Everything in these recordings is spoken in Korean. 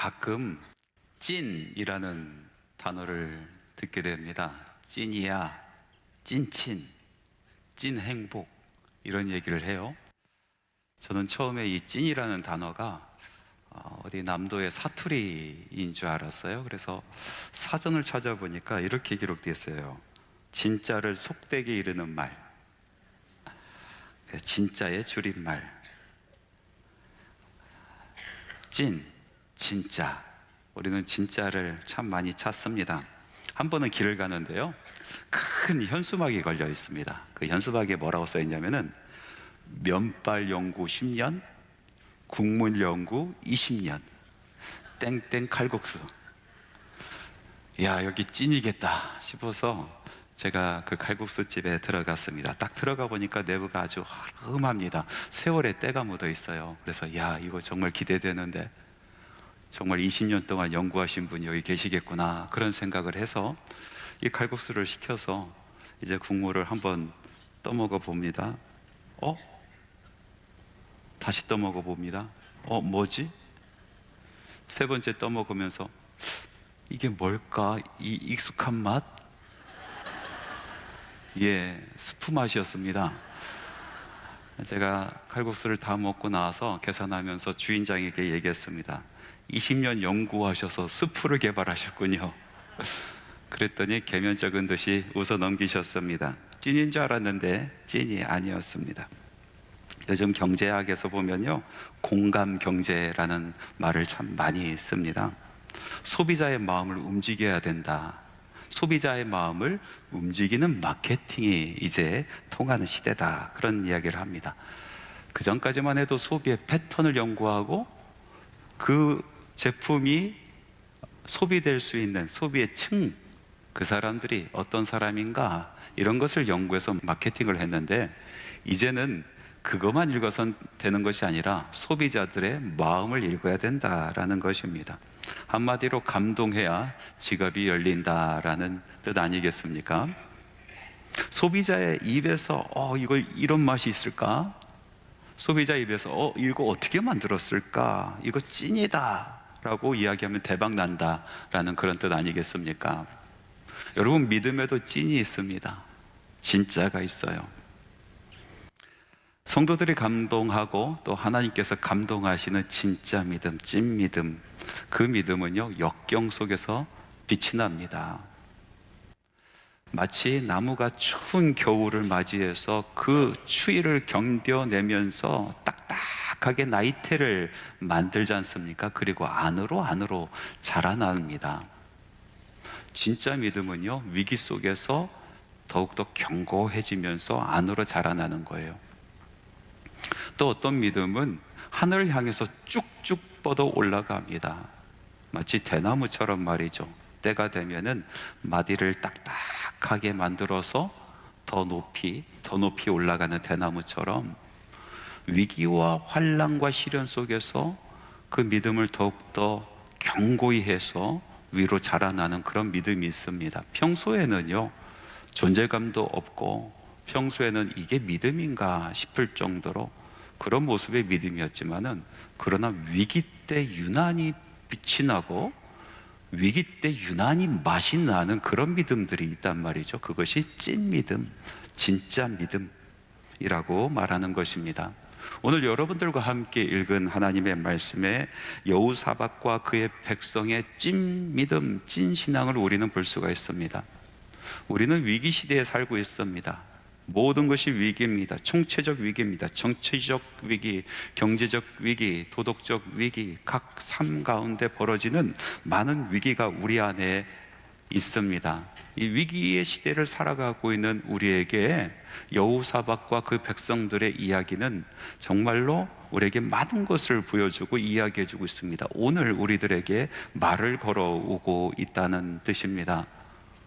가끔 찐이라는 단어를 듣게 됩니다. 찐이야, 찐친, 찐행복 이런 얘기를 해요. 저는 처음에 이 찐이라는 단어가 어디 남도의 사투리인 줄 알았어요. 그래서 사전을 찾아보니까 이렇게 기록되어 있어요. 진짜를 속되게 이르는 말, 진짜의 줄임말. 찐, 진짜. 우리는 진짜를 참 많이 찾습니다. 한 번은 길을 가는데요, 큰 현수막이 걸려 있습니다. 그 현수막에 뭐라고 써 있냐면은 면발 연구 10년, 국물 연구 20년, 땡땡 칼국수. 야, 여기 찐이겠다 싶어서 제가 그 칼국수 집에 들어갔습니다. 딱 들어가 보니까 내부가 아주 허름합니다. 세월의 때가 묻어 있어요. 그래서 야, 이거 정말 기대되는데, 정말 20년 동안 연구하신 분이 여기 계시겠구나, 그런 생각을 해서 이 칼국수를 시켜서 이제 국물을 한번 떠먹어 봅니다. 다시 떠먹어 봅니다. 뭐지? 세 번째 떠먹으면서 이게 뭘까? 이 익숙한 맛? 예, 스프 맛이었습니다. 제가 칼국수를 다 먹고 나와서 계산하면서 주인장에게 얘기했습니다. 20년 연구하셔서 스프를 개발하셨군요. 그랬더니 개면적은 듯이 웃어 넘기셨습니다. 찐인 줄 알았는데 찐이 아니었습니다. 요즘 경제학에서 보면요, 공감 경제라는 말을 참 많이 씁니다. 소비자의 마음을 움직여야 된다. 소비자의 마음을 움직이는 마케팅이 이제 통하는 시대다, 그런 이야기를 합니다. 그 전까지만 해도 소비의 패턴을 연구하고 그 제품이 소비될 수 있는 소비의 층, 그 사람들이 어떤 사람인가, 이런 것을 연구해서 마케팅을 했는데, 이제는 그것만 읽어선 되는 것이 아니라 소비자들의 마음을 읽어야 된다라는 것입니다. 한마디로 감동해야 지갑이 열린다라는 뜻 아니겠습니까? 소비자의 입에서 이거 이런 맛이 있을까? 소비자 입에서 이거 어떻게 만들었을까? 이거 찐이다 라고 이야기하면 대박 난다 라는 그런 뜻 아니겠습니까? 여러분, 믿음에도 찐이 있습니다. 진짜가 있어요. 성도들이 감동하고 또 하나님께서 감동하시는 진짜 믿음, 찐 믿음, 그 믿음은요, 역경 속에서 빛이 납니다. 마치 나무가 추운 겨울을 맞이해서 그 추위를 견뎌내면서 딱딱하게 나이테를 만들지 않습니까? 그리고 안으로 자라납니다. 진짜 믿음은요, 위기 속에서 더욱더 견고해지면서 안으로 자라나는 거예요. 또 어떤 믿음은 하늘을 향해서 쭉쭉 뻗어 올라갑니다. 마치 대나무처럼 말이죠. 때가 되면은 마디를 딱딱하게 만들어서 더 높이 올라가는 대나무처럼 위기와 환난과 시련 속에서 그 믿음을 더욱더 견고히 해서 위로 자라나는 그런 믿음이 있습니다. 평소에는요, 존재감도 없고 평소에는 이게 믿음인가 싶을 정도로 그런 모습의 믿음이었지만은, 그러나 위기 때 유난히 빛이 나고 위기 때 유난히 맛이 나는 그런 믿음들이 있단 말이죠. 그것이 찐 믿음, 진짜 믿음이라고 말하는 것입니다. 오늘 여러분들과 함께 읽은 하나님의 말씀에 여호사밧과 그의 백성의 찐 믿음, 찐 신앙을 우리는 볼 수가 있습니다. 우리는 위기 시대에 살고 있습니다. 모든 것이 위기입니다. 총체적 위기입니다. 정치적 위기, 경제적 위기, 도덕적 위기, 각 삶 가운데 벌어지는 많은 위기가 우리 안에 있습니다. 이 위기의 시대를 살아가고 있는 우리에게 여호사밧과 그 백성들의 이야기는 정말로 우리에게 많은 것을 보여주고 이야기해주고 있습니다. 오늘 우리들에게 말을 걸어오고 있다는 뜻입니다.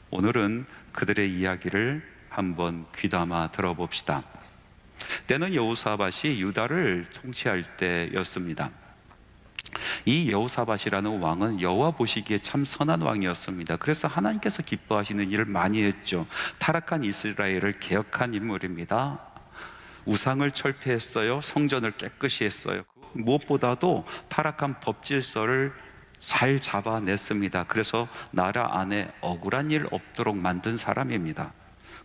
오늘은 그들의 이야기를 한번 귀담아 들어봅시다. 때는 여호사밧이 유다를 통치할 때였습니다. 이 여호사밧이라는 왕은 여호와 보시기에 참 선한 왕이었습니다. 그래서 하나님께서 기뻐하시는 일을 많이 했죠. 타락한 이스라엘을 개혁한 인물입니다. 우상을 철폐했어요. 성전을 깨끗이 했어요. 무엇보다도 타락한 법 질서를 잘 잡아냈습니다. 그래서 나라 안에 억울한 일 없도록 만든 사람입니다.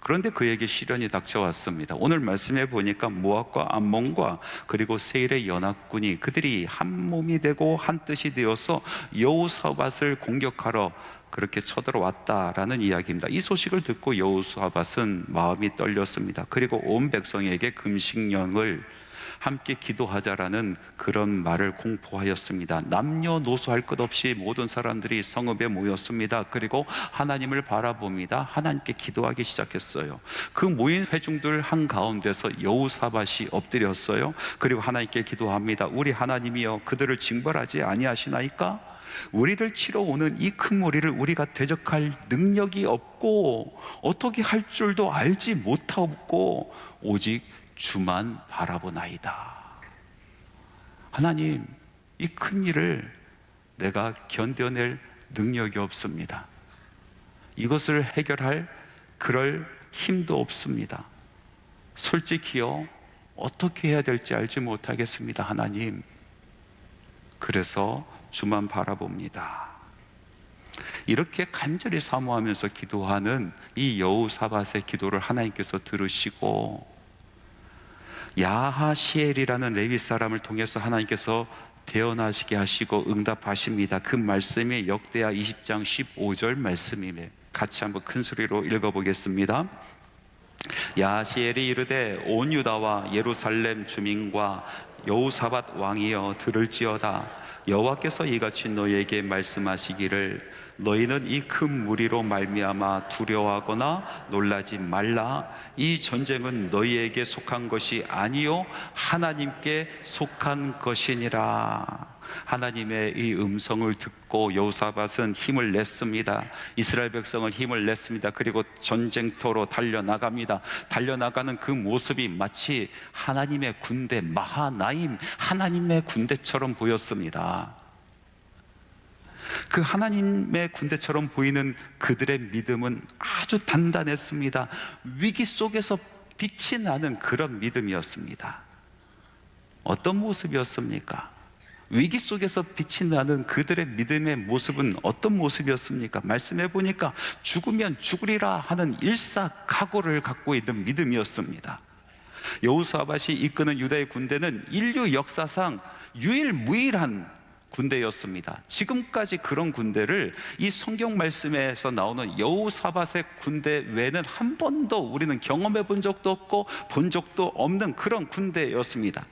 그런데 그에게 시련이 닥쳐왔습니다. 오늘 말씀해 보니까 모압과 암몬과 그리고 세일의 연합군이 그들이 한 몸이 되고 한 뜻이 되어서 여호사밧을 공격하러 그렇게 쳐들어왔다라는 이야기입니다. 이 소식을 듣고 여호사밧은 마음이 떨렸습니다. 그리고 온 백성에게 금식령을 함께 기도하자라는 그런 말을 공포하였습니다. 남녀노소 할 것 없이 모든 사람들이 성읍에 모였습니다. 그리고 하나님을 바라봅니다. 하나님께 기도하기 시작했어요. 그 모인 회중들 한가운데서 여호사밧이 엎드렸어요. 그리고 하나님께 기도합니다. 우리 하나님이여, 그들을 징벌하지 아니하시나이까? 우리를 치러 오는 이 큰 무리를 우리가 대적할 능력이 없고 어떻게 할 줄도 알지 못하고 오직 주만 바라보나이다. 하나님, 이 큰 일을 내가 견뎌낼 능력이 없습니다. 이것을 해결할 그럴 힘도 없습니다. 솔직히요, 어떻게 해야 될지 알지 못하겠습니다, 하나님. 그래서 주만 바라봅니다. 이렇게 간절히 사모하면서 기도하는 이 여호사밧의 기도를 하나님께서 들으시고 야하시엘이라는 레위 사람을 통해서 하나님께서 대언하시게 하시고 응답하십니다. 그 말씀이 역대하 20장 15절 말씀이며 같이 한번 큰 소리로 읽어보겠습니다. 야하시엘이 이르되 온 유다와 예루살렘 주민과 여호사밧 왕이여 들을지어다. 여호와께서 이같이 너희에게 말씀하시기를 너희는 이 큰 무리로 말미암아 두려워하거나 놀라지 말라. 이 전쟁은 너희에게 속한 것이 아니요 하나님께 속한 것이니라. 하나님의 이 음성을 듣고 여호사밧은 힘을 냈습니다. 이스라엘 백성은 힘을 냈습니다. 그리고 전쟁터로 달려나갑니다. 달려나가는 그 모습이 마치 하나님의 군대 마하나임, 하나님의 군대처럼 보였습니다. 그 하나님의 군대처럼 보이는 그들의 믿음은 아주 단단했습니다. 위기 속에서 빛이 나는 그런 믿음이었습니다. 어떤 모습이었습니까? 위기 속에서 빛이 나는 그들의 믿음의 모습은 어떤 모습이었습니까? 말씀해 보니까 죽으면 죽으리라 하는 일사각오를 갖고 있는 믿음이었습니다. 여호사밧이 이끄는 유다의 군대는 인류 역사상 유일무이한 군대였습니다. 지금까지 그런 군대를 이 성경 말씀에서 나오는 여호사밧의 군대 외에는 한 번도 우리는 경험해 본 적도 없고 본 적도 없는 그런 군대였습니다.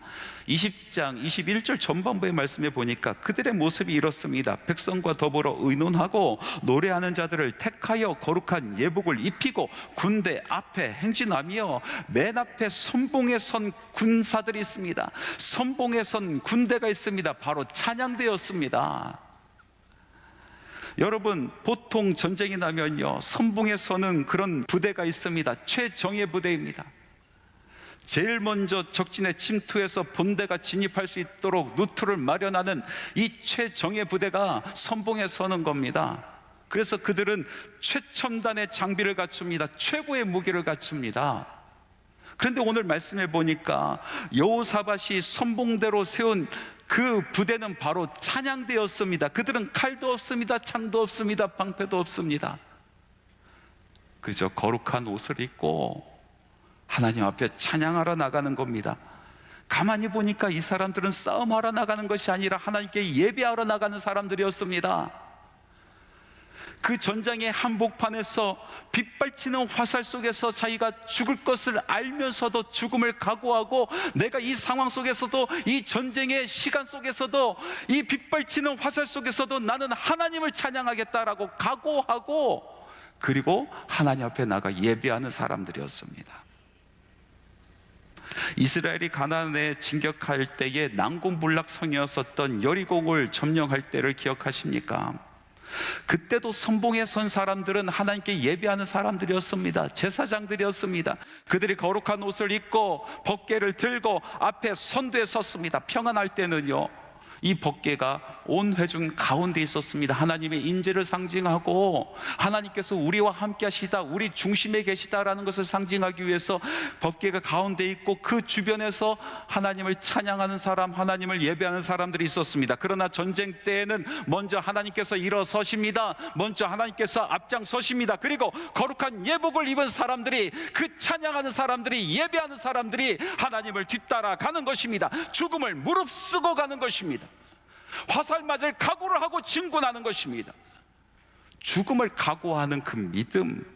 20장 21절 전반부의 말씀에 보니까 그들의 모습이 이렇습니다. 백성과 더불어 의논하고 노래하는 자들을 택하여 거룩한 예복을 입히고 군대 앞에 행진하며 맨 앞에 선봉에 선 군사들이 있습니다. 선봉에 선 군대가 있습니다. 바로 찬양대였습니다. 여러분, 보통 전쟁이 나면요 선봉에 서는 그런 부대가 있습니다. 최정예 부대입니다. 제일 먼저 적진에 침투해서 본대가 진입할 수 있도록 루트를 마련하는 이 최정예 부대가 선봉에 서는 겁니다. 그래서 그들은 최첨단의 장비를 갖춥니다. 최고의 무기를 갖춥니다. 그런데 오늘 말씀해 보니까 여호사밧이 선봉대로 세운 그 부대는 바로 찬양대였습니다. 그들은 칼도 없습니다, 창도 없습니다, 방패도 없습니다. 그저 거룩한 옷을 입고 하나님 앞에 찬양하러 나가는 겁니다. 가만히 보니까 이 사람들은 싸움하러 나가는 것이 아니라 하나님께 예배하러 나가는 사람들이었습니다. 그 전장의 한복판에서 빗발치는 화살 속에서 자기가 죽을 것을 알면서도 죽음을 각오하고 내가 이 상황 속에서도 이 전쟁의 시간 속에서도 이 빗발치는 화살 속에서도 나는 하나님을 찬양하겠다라고 각오하고 그리고 하나님 앞에 나가 예배하는 사람들이었습니다. 이스라엘이 가나안에 진격할 때에 난공불락성이었었던 여리고를 점령할 때를 기억하십니까? 그때도 선봉에 선 사람들은 하나님께 예배하는 사람들이었습니다. 제사장들이었습니다. 그들이 거룩한 옷을 입고 법궤를 들고 앞에 선두에 섰습니다. 평안할 때는요 이 법궤가 온 회중 가운데 있었습니다. 하나님의 인재를 상징하고 하나님께서 우리와 함께 하시다, 우리 중심에 계시다라는 것을 상징하기 위해서 법궤가 가운데 있고 그 주변에서 하나님을 찬양하는 사람, 하나님을 예배하는 사람들이 있었습니다. 그러나 전쟁 때에는 먼저 하나님께서 일어서십니다. 먼저 하나님께서 앞장서십니다. 그리고 거룩한 예복을 입은 사람들이, 그 찬양하는 사람들이, 예배하는 사람들이 하나님을 뒤따라 가는 것입니다. 죽음을 무릅쓰고 가는 것입니다. 화살 맞을 각오를 하고 진군하는 것입니다. 죽음을 각오하는 그 믿음,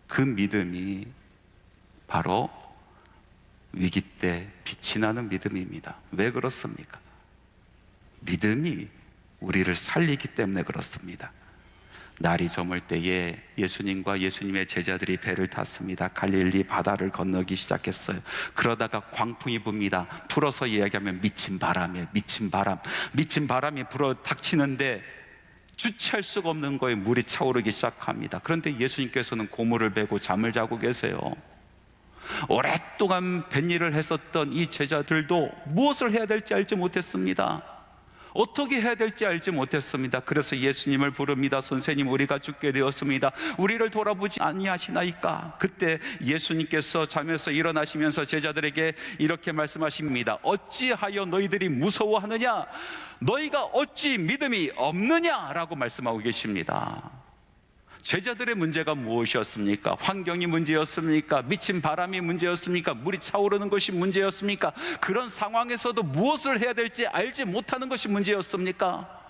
그 믿음이 바로 위기 때 빛이 나는 믿음입니다. 왜 그렇습니까? 믿음이 우리를 살리기 때문에 그렇습니다. 날이 저물 때에 예수님과 예수님의 제자들이 배를 탔습니다. 갈릴리 바다를 건너기 시작했어요. 그러다가 광풍이 붑니다. 풀어서 이야기하면 미친 바람이에요. 미친 바람. 미친 바람이 불어 닥치는데 주체할 수가 없는 거에 물이 차오르기 시작합니다. 그런데 예수님께서는 고무를 베고 잠을 자고 계세요. 오랫동안 뱃일을 했었던 이 제자들도 무엇을 해야 될지 알지 못했습니다. 어떻게 해야 될지 알지 못했습니다. 그래서 예수님을 부릅니다. 선생님, 우리가 죽게 되었습니다. 우리를 돌아보지 아니하시나이까? 그때 예수님께서 잠에서 일어나시면서 제자들에게 이렇게 말씀하십니다. 어찌하여 너희들이 무서워하느냐? 너희가 어찌 믿음이 없느냐라고 말씀하고 계십니다. 제자들의 문제가 무엇이었습니까? 환경이 문제였습니까? 미친 바람이 문제였습니까? 물이 차오르는 것이 문제였습니까? 그런 상황에서도 무엇을 해야 될지 알지 못하는 것이 문제였습니까?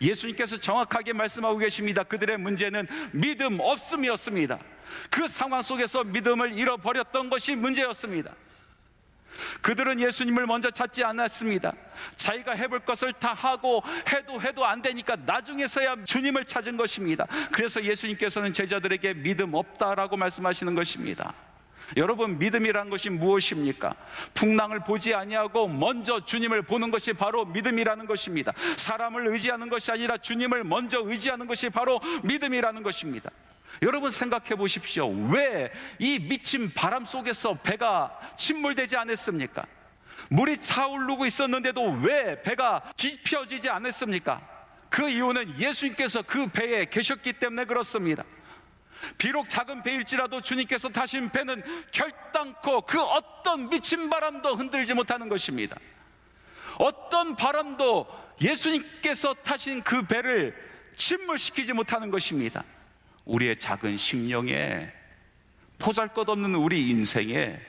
예수님께서 정확하게 말씀하고 계십니다. 그들의 문제는 믿음 없음이었습니다. 그 상황 속에서 믿음을 잃어버렸던 것이 문제였습니다. 그들은 예수님을 먼저 찾지 않았습니다. 자기가 해볼 것을 다 하고 해도 안 되니까 나중에서야 주님을 찾은 것입니다. 그래서 예수님께서는 제자들에게 믿음 없다라고 말씀하시는 것입니다. 여러분, 믿음이란 것이 무엇입니까? 풍랑을 보지 아니하고 먼저 주님을 보는 것이 바로 믿음이라는 것입니다. 사람을 의지하는 것이 아니라 주님을 먼저 의지하는 것이 바로 믿음이라는 것입니다. 여러분, 생각해 보십시오. 왜 이 미친 바람 속에서 배가 침몰되지 않았습니까? 물이 차오르고 있었는데도 왜 배가 뒤집혀지지 않았습니까? 그 이유는 예수님께서 그 배에 계셨기 때문에 그렇습니다. 비록 작은 배일지라도 주님께서 타신 배는 결단코 그 어떤 미친 바람도 흔들지 못하는 것입니다. 어떤 바람도 예수님께서 타신 그 배를 침몰시키지 못하는 것입니다. 우리의 작은 심령에, 보잘것없는 우리 인생에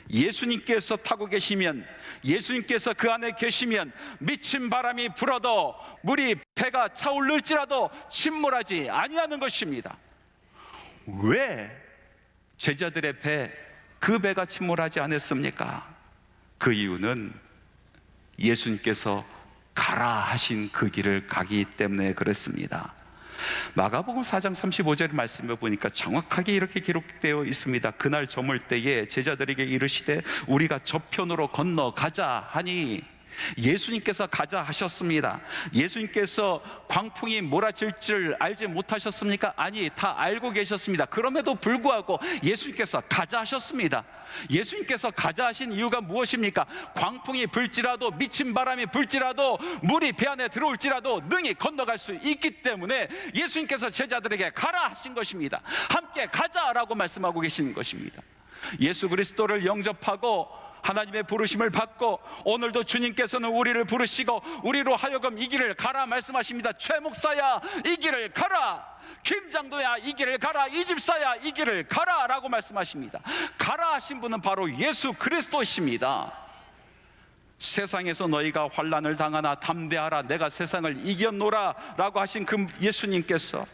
예수님께서 타고 계시면, 예수님께서 그 안에 계시면 미친 바람이 불어도 물이 배가 차오를지라도 침몰하지 아니하는 것입니다. 왜 제자들의 배, 그 배가 침몰하지 않았습니까? 그 이유는 예수님께서 가라 하신 그 길을 가기 때문에 그렇습니다. 마가복음 4장 35절 말씀을 보니까 정확하게 이렇게 기록되어 있습니다. 그날 저물 때에 제자들에게 이르시되 우리가 저편으로 건너가자 하니, 예수님께서 가자 하셨습니다. 예수님께서 광풍이 몰아칠 줄 알지 못하셨습니까? 아니, 다 알고 계셨습니다. 그럼에도 불구하고 예수님께서 가자 하셨습니다. 예수님께서 가자 하신 이유가 무엇입니까? 광풍이 불지라도, 미친 바람이 불지라도, 물이 배 안에 들어올지라도 능히 건너갈 수 있기 때문에 예수님께서 제자들에게 가라 하신 것입니다. 함께 가자라고 말씀하고 계시는 것입니다. 예수 그리스도를 영접하고 하나님의 부르심을 받고 오늘도 주님께서는 우리를 부르시고 우리로 하여금 이 길을 가라 말씀하십니다. 최 목사야, 이 길을 가라. 김 장도야, 이 길을 가라. 이 집사야, 이 길을 가라 라고 말씀하십니다. 가라 하신 분은 바로 예수 그리스도이십니다. 세상에서 너희가 환난을 당하나 담대하라, 내가 세상을 이겼노라 라고 하신 그 예수님께서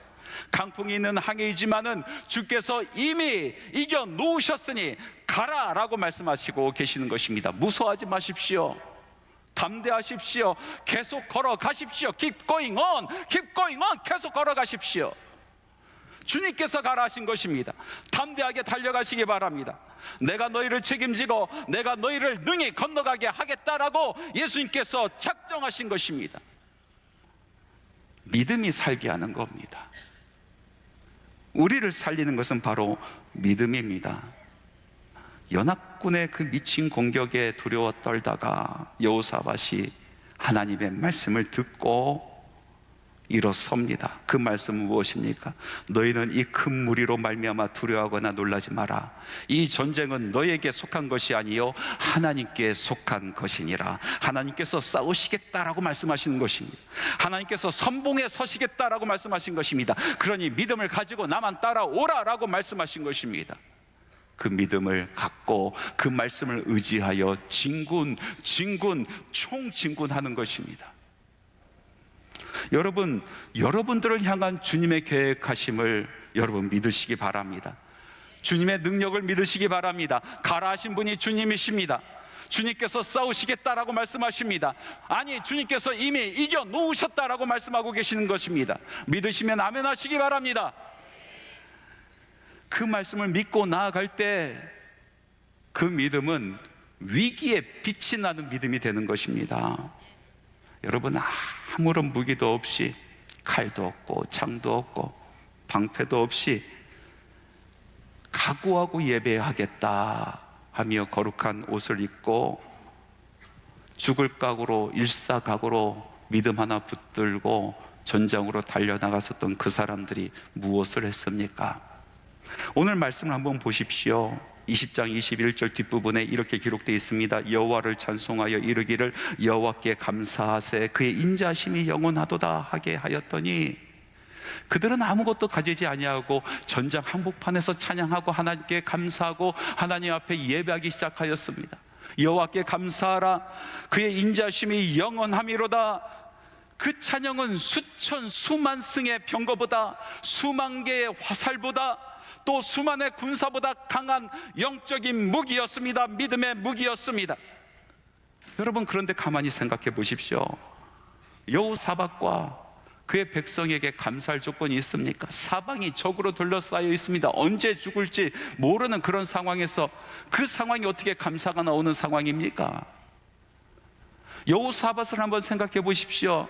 강풍이 있는 항해이지만은 주께서 이미 이겨 놓으셨으니 가라 라고 말씀하시고 계시는 것입니다. 무서워하지 마십시오. 담대하십시오. 계속 걸어가십시오. Keep going on, keep going on. 계속 걸어가십시오. 주님께서 가라 하신 것입니다. 담대하게 달려가시기 바랍니다. 내가 너희를 책임지고 내가 너희를 능히 건너가게 하겠다라고 예수님께서 작정하신 것입니다. 믿음이 살게 하는 겁니다. 우리를 살리는 것은 바로 믿음입니다. 연합군의 그 미친 공격에 두려워 떨다가 여호사밧이 하나님의 말씀을 듣고 일어섭니다. 그 말씀은 무엇입니까? 너희는 이 큰 무리로 말미암아 두려워하거나 놀라지 마라. 이 전쟁은 너에게 속한 것이 아니요 하나님께 속한 것이니라. 하나님께서 싸우시겠다라고 말씀하시는 것입니다. 하나님께서 선봉에 서시겠다라고 말씀하신 것입니다. 그러니 믿음을 가지고 나만 따라오라라고 말씀하신 것입니다. 그 믿음을 갖고 그 말씀을 의지하여 총진군하는 것입니다. 여러분, 여러분들을 향한 주님의 계획하심을 여러분 믿으시기 바랍니다. 주님의 능력을 믿으시기 바랍니다. 가라 하신 분이 주님이십니다. 주님께서 싸우시겠다라고 말씀하십니다. 아니, 주님께서 이미 이겨 놓으셨다라고 말씀하고 계시는 것입니다. 믿으시면 아멘 하시기 바랍니다. 그 말씀을 믿고 나아갈 때 그 믿음은 위기에 빛이 나는 믿음이 되는 것입니다. 여러분, 아무런 무기도 없이, 칼도 없고 창도 없고 방패도 없이 각오하고 예배하겠다 하며 거룩한 옷을 입고 죽을 각오로, 일사각오로 믿음 하나 붙들고 전장으로 달려나갔었던 그 사람들이 무엇을 했습니까? 오늘 말씀을 한번 보십시오. 20장 21절 뒷부분에 이렇게 기록되어 있습니다. 여호와를 찬송하여 이르기를 여호와께 감사하세 그의 인자하심이 영원하도다 하게 하였더니, 그들은 아무것도 가지지 아니하고 전장 한복판에서 찬양하고 하나님께 감사하고 하나님 앞에 예배하기 시작하였습니다. 여호와께 감사하라 그의 인자하심이 영원함이로다. 그 찬양은 수천 수만 승의 병거보다, 수만 개의 화살보다, 또 수만의 군사보다 강한 영적인 무기였습니다. 믿음의 무기였습니다. 여러분, 그런데 가만히 생각해 보십시오. 여호사밧과 그의 백성에게 감사할 조건이 있습니까? 사방이 적으로 둘러싸여 있습니다. 언제 죽을지 모르는 그런 상황에서 그 상황이 어떻게 감사가 나오는 상황입니까? 여호사밧을 한번 생각해 보십시오.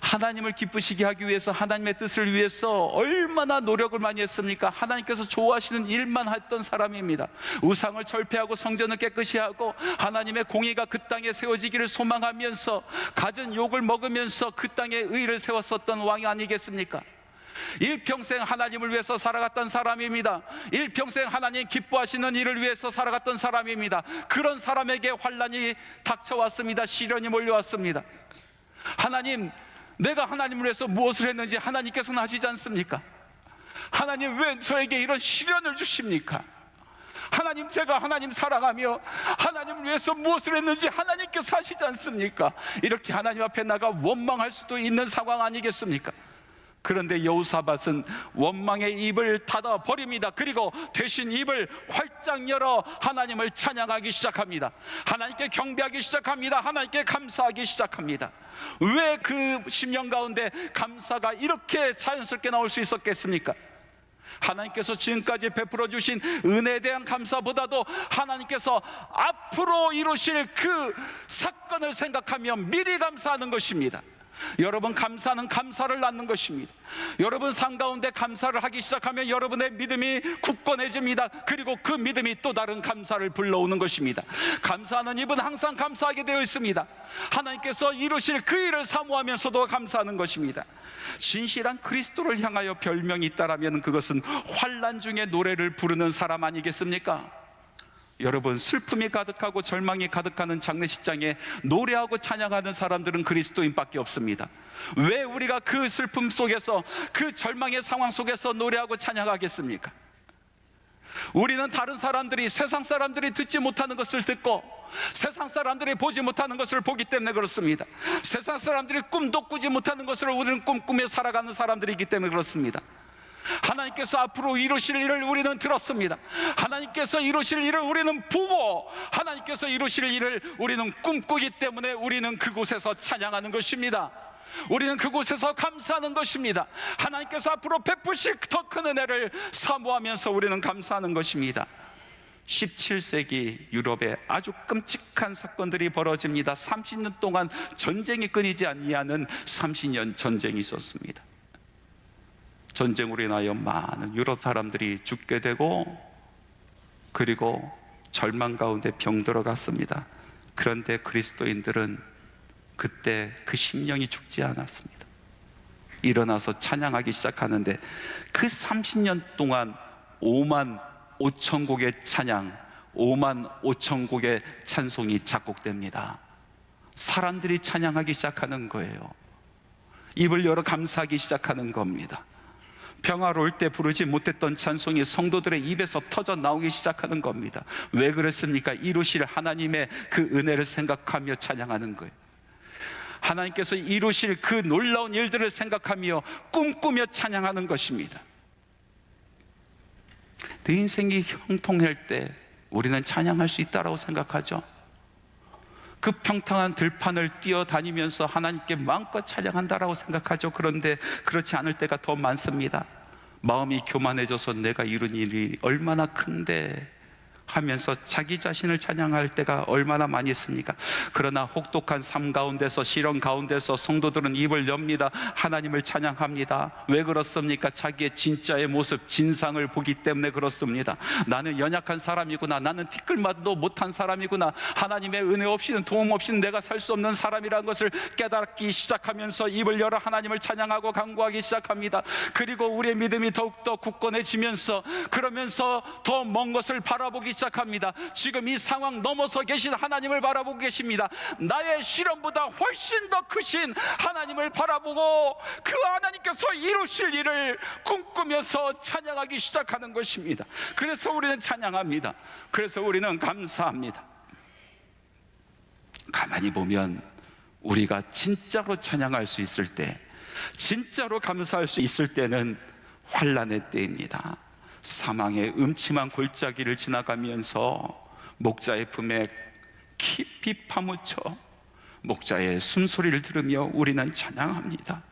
하나님을 기쁘시게 하기 위해서, 하나님의 뜻을 위해서 얼마나 노력을 많이 했습니까? 하나님께서 좋아하시는 일만 했던 사람입니다. 우상을 철폐하고 성전을 깨끗이 하고 하나님의 공의가 그 땅에 세워지기를 소망하면서 갖은 욕을 먹으면서 그 땅에 의를 세웠었던 왕이 아니겠습니까? 일평생 하나님을 위해서 살아갔던 사람입니다. 일평생 하나님 기뻐하시는 일을 위해서 살아갔던 사람입니다. 그런 사람에게 환난이 닥쳐왔습니다. 시련이 몰려왔습니다. 하나님, 내가 하나님을 위해서 무엇을 했는지 하나님께서는 아시지 않습니까? 하나님, 왜 저에게 이런 시련을 주십니까? 하나님, 제가 하나님 사랑하며 하나님을 위해서 무엇을 했는지 하나님께서 아시지 않습니까? 이렇게 하나님 앞에 나가 원망할 수도 있는 상황 아니겠습니까? 그런데 여호사밧은 원망의 입을 닫아 버립니다. 그리고 대신 입을 활짝 열어 하나님을 찬양하기 시작합니다. 하나님께 경배하기 시작합니다. 하나님께 감사하기 시작합니다. 왜 그 심령 가운데 감사가 이렇게 자연스럽게 나올 수 있었겠습니까? 하나님께서 지금까지 베풀어 주신 은혜에 대한 감사보다도 하나님께서 앞으로 이루실 그 사건을 생각하며 미리 감사하는 것입니다. 여러분, 감사는 감사를 낳는 것입니다. 여러분 삶 가운데 감사를 하기 시작하면 여러분의 믿음이 굳건해집니다. 그리고 그 믿음이 또 다른 감사를 불러오는 것입니다. 감사하는 입은 항상 감사하게 되어 있습니다. 하나님께서 이루실 그 일을 사모하면서도 감사하는 것입니다. 진실한 그리스도를 향하여 별명이 있다라면 그것은 환난 중에 노래를 부르는 사람 아니겠습니까? 여러분, 슬픔이 가득하고 절망이 가득하는 장례식장에 노래하고 찬양하는 사람들은 그리스도인밖에 없습니다. 왜 우리가 그 슬픔 속에서, 그 절망의 상황 속에서 노래하고 찬양하겠습니까? 우리는 다른 사람들이, 세상 사람들이 듣지 못하는 것을 듣고 세상 사람들이 보지 못하는 것을 보기 때문에 그렇습니다. 세상 사람들이 꿈도 꾸지 못하는 것을 우리는 꿈꾸며 살아가는 사람들이기 때문에 그렇습니다. 하나님께서 앞으로 이루실 일을 우리는 들었습니다. 하나님께서 이루실 일을 우리는 보고 하나님께서 이루실 일을 우리는 꿈꾸기 때문에 우리는 그곳에서 찬양하는 것입니다. 우리는 그곳에서 감사하는 것입니다. 하나님께서 앞으로 베푸실 더 큰 은혜를 사모하면서 우리는 감사하는 것입니다. 17세기 유럽에 아주 끔찍한 사건들이 벌어집니다. 30년 동안 전쟁이 끊이지 아니하는 30년 전쟁이 있었습니다. 전쟁으로 인하여 많은 유럽 사람들이 죽게 되고, 그리고 절망 가운데 병들어갔습니다. 그런데 그리스도인들은 그때 그 심령이 죽지 않았습니다. 일어나서 찬양하기 시작하는데 그 30년 동안 5만 5천 곡의 찬양, 5만 5천 곡의 찬송이 작곡됩니다. 사람들이 찬양하기 시작하는 거예요. 입을 열어 감사하기 시작하는 겁니다. 평화로울 때 부르지 못했던 찬송이 성도들의 입에서 터져 나오기 시작하는 겁니다. 왜 그랬습니까? 이루실 하나님의 그 은혜를 생각하며 찬양하는 거예요. 하나님께서 이루실 그 놀라운 일들을 생각하며 꿈꾸며 찬양하는 것입니다. 내 인생이 형통할 때 우리는 찬양할 수 있다고 생각하죠. 그 평탄한 들판을 뛰어다니면서 하나님께 마음껏 찬양한다라고 생각하죠. 그런데 그렇지 않을 때가 더 많습니다. 마음이 교만해져서 내가 이룬 일이 얼마나 큰데 하면서 자기 자신을 찬양할 때가 얼마나 많이 있습니까? 그러나 혹독한 삶 가운데서, 시련 가운데서 성도들은 입을 엽니다. 하나님을 찬양합니다. 왜 그렇습니까? 자기의 진짜의 모습, 진상을 보기 때문에 그렇습니다. 나는 연약한 사람이구나, 나는 티끌맛도 못한 사람이구나, 하나님의 은혜 없이는, 도움 없이는 내가 살 수 없는 사람이라는 것을 깨닫기 시작하면서 입을 열어 하나님을 찬양하고 간구하기 시작합니다. 그리고 우리의 믿음이 더욱더 굳건해지면서, 그러면서 더 먼 것을 바라보기 시작합니다. 지금 이 상황 넘어서 계신 하나님을 바라보고 계십니다. 나의 시련보다 훨씬 더 크신 하나님을 바라보고 그 하나님께서 이루실 일을 꿈꾸면서 찬양하기 시작하는 것입니다. 그래서 우리는 찬양합니다. 그래서 우리는 감사합니다. 가만히 보면 우리가 진짜로 찬양할 수 있을 때, 진짜로 감사할 수 있을 때는 환난의 때입니다. 사망의 음침한 골짜기를 지나가면서 목자의 품에 깊이 파묻혀 목자의 숨소리를 들으며 우리는 찬양합니다.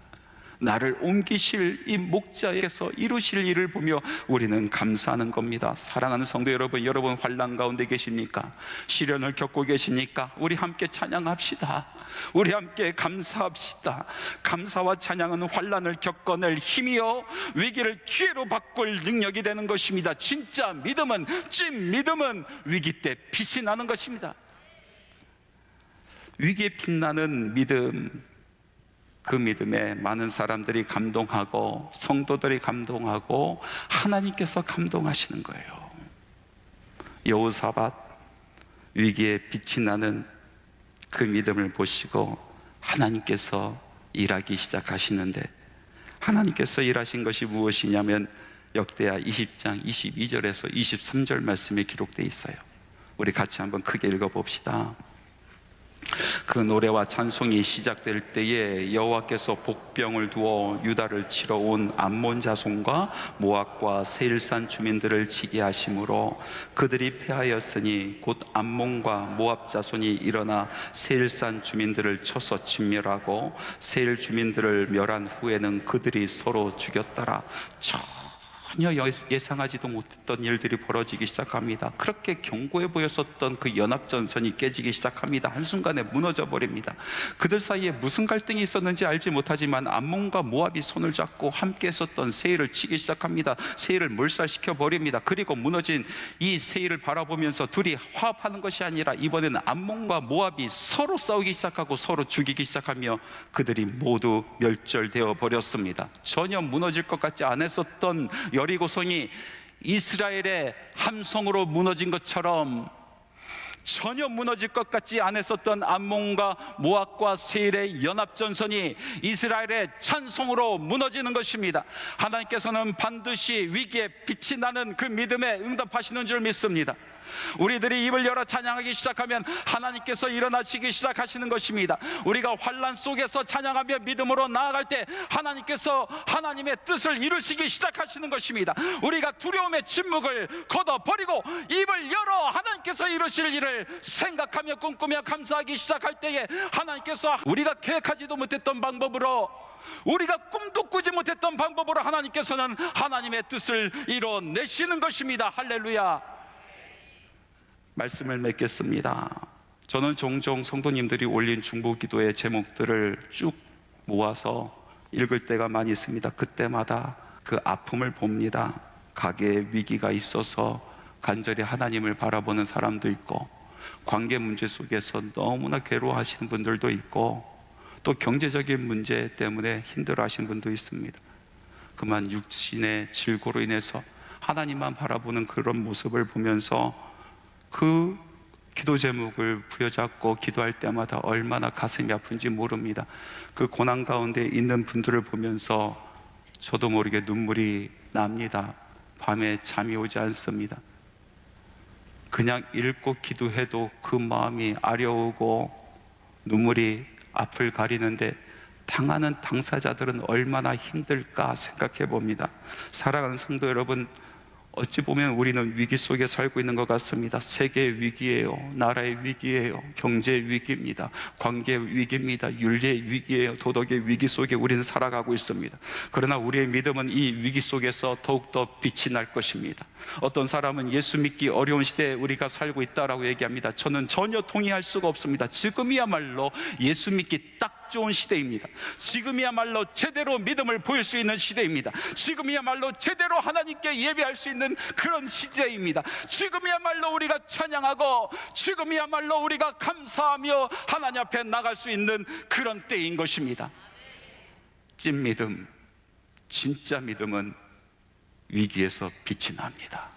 나를 옮기실 이 목자에게서 이루실 일을 보며 우리는 감사하는 겁니다. 사랑하는 성도 여러분, 여러분 환난 가운데 계십니까? 시련을 겪고 계십니까? 우리 함께 찬양합시다. 우리 함께 감사합시다. 감사와 찬양은 환난을 겪어낼 힘이요 위기를 기회로 바꿀 능력이 되는 것입니다. 진짜 믿음은, 찐 믿음은 위기 때 빛이 나는 것입니다. 위기에 빛나는 믿음, 그 믿음에 많은 사람들이 감동하고 성도들이 감동하고 하나님께서 감동하시는 거예요. 여호사밧, 위기에 빛이 나는 그 믿음을 보시고 하나님께서 일하기 시작하시는데, 하나님께서 일하신 것이 무엇이냐면 역대하 20장 22절에서 23절 말씀에 기록되어 있어요. 우리 같이 한번 크게 읽어봅시다. 그 노래와 찬송이 시작될 때에 여호와께서 복병을 두어 유다를 치러 온 암몬 자손과 모압과 세일산 주민들을 치게 하심으로 그들이 패하였으니 곧 암몬과 모압 자손이 일어나 세일산 주민들을 쳐서 진멸하고 세일 주민들을 멸한 후에는 그들이 서로 죽였더라. 전혀 예상하지도 못했던 일들이 벌어지기 시작합니다. 그렇게 견고해 보였었던 그 연합전선이 깨지기 시작합니다. 한순간에 무너져 버립니다. 그들 사이에 무슨 갈등이 있었는지 알지 못하지만 암몬과 모압이 손을 잡고 함께 했었던 세일을 치기 시작합니다. 세일을 몰살시켜 버립니다. 그리고 무너진 이 세일을 바라보면서 둘이 화합하는 것이 아니라 이번에는 암몬과 모압이 서로 싸우기 시작하고 서로 죽이기 시작하며 그들이 모두 멸절되어 버렸습니다. 전혀 무너질 것 같지 않았었던 여리고성이 이스라엘의 함성으로 무너진 것처럼 전혀 무너질 것 같지 않았었던 암몬과 모압과 세일의 연합전선이 이스라엘의 찬송으로 무너지는 것입니다. 하나님께서는 반드시 위기에 빛이 나는 그 믿음에 응답하시는 줄 믿습니다. 우리들이 입을 열어 찬양하기 시작하면 하나님께서 일어나시기 시작하시는 것입니다. 우리가 환난 속에서 찬양하며 믿음으로 나아갈 때 하나님께서 하나님의 뜻을 이루시기 시작하시는 것입니다. 우리가 두려움의 침묵을 걷어버리고 입을 열어 하나님께서 이루실 일을 생각하며 꿈꾸며 감사하기 시작할 때에 하나님께서 우리가 계획하지도 못했던 방법으로, 우리가 꿈도 꾸지 못했던 방법으로 하나님께서는 하나님의 뜻을 이뤄내시는 것입니다. 할렐루야. 말씀을 맺겠습니다. 저는 종종 성도님들이 올린 중보기도의 제목들을 쭉 모아서 읽을 때가 많이 있습니다. 그때마다 그 아픔을 봅니다. 가게에 위기가 있어서 간절히 하나님을 바라보는 사람도 있고, 관계 문제 속에서 너무나 괴로워하시는 분들도 있고, 또 경제적인 문제 때문에 힘들어하시는 분도 있습니다. 그만 육신의 질고로 인해서 하나님만 바라보는 그런 모습을 보면서 그 기도 제목을 부여잡고 기도할 때마다 얼마나 가슴이 아픈지 모릅니다. 그 고난 가운데 있는 분들을 보면서 저도 모르게 눈물이 납니다. 밤에 잠이 오지 않습니다. 그냥 읽고 기도해도 그 마음이 아려오고 눈물이 앞을 가리는데 당하는 당사자들은 얼마나 힘들까 생각해 봅니다. 사랑하는 성도 여러분, 어찌 보면 우리는 위기 속에 살고 있는 것 같습니다. 세계의 위기예요. 나라의 위기예요. 경제의 위기입니다. 관계의 위기입니다. 윤리의 위기예요. 도덕의 위기 속에 우리는 살아가고 있습니다. 그러나 우리의 믿음은 이 위기 속에서 더욱더 빛이 날 것입니다. 어떤 사람은 예수 믿기 어려운 시대에 우리가 살고 있다라고 얘기합니다. 저는 전혀 동의할 수가 없습니다. 지금이야말로 예수 믿기 딱 좋은 시대입니다. 지금이야말로 제대로 믿음을 보일 수 있는 시대입니다. 지금이야말로 제대로 하나님께 예배할 수 있는 그런 시대입니다. 지금이야말로 우리가 찬양하고 지금이야말로 우리가 감사하며 하나님 앞에 나갈 수 있는 그런 때인 것입니다. 찐 믿음, 진짜 믿음은 위기에서 빛이 납니다.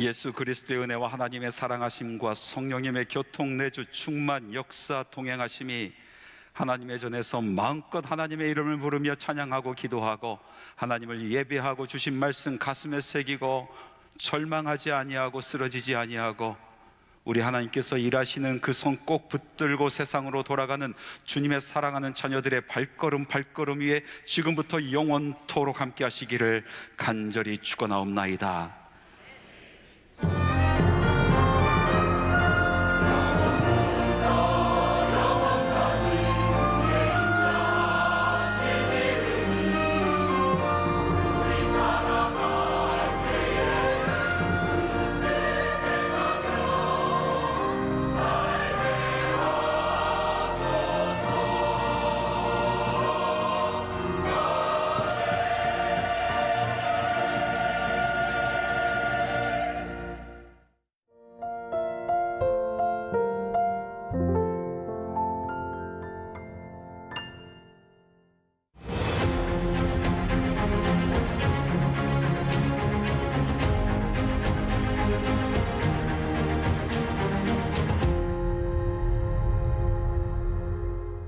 예수 그리스도의 은혜와 하나님의 사랑하심과 성령님의 교통 내주 충만 역사 동행하심이 하나님의 전에서 마음껏 하나님의 이름을 부르며 찬양하고 기도하고 하나님을 예배하고 주신 말씀 가슴에 새기고 절망하지 아니하고 쓰러지지 아니하고 우리 하나님께서 일하시는 그 손 꼭 붙들고 세상으로 돌아가는 주님의 사랑하는 자녀들의 발걸음 발걸음 위에 지금부터 영원토록 함께 하시기를 간절히 축원하옵나이다.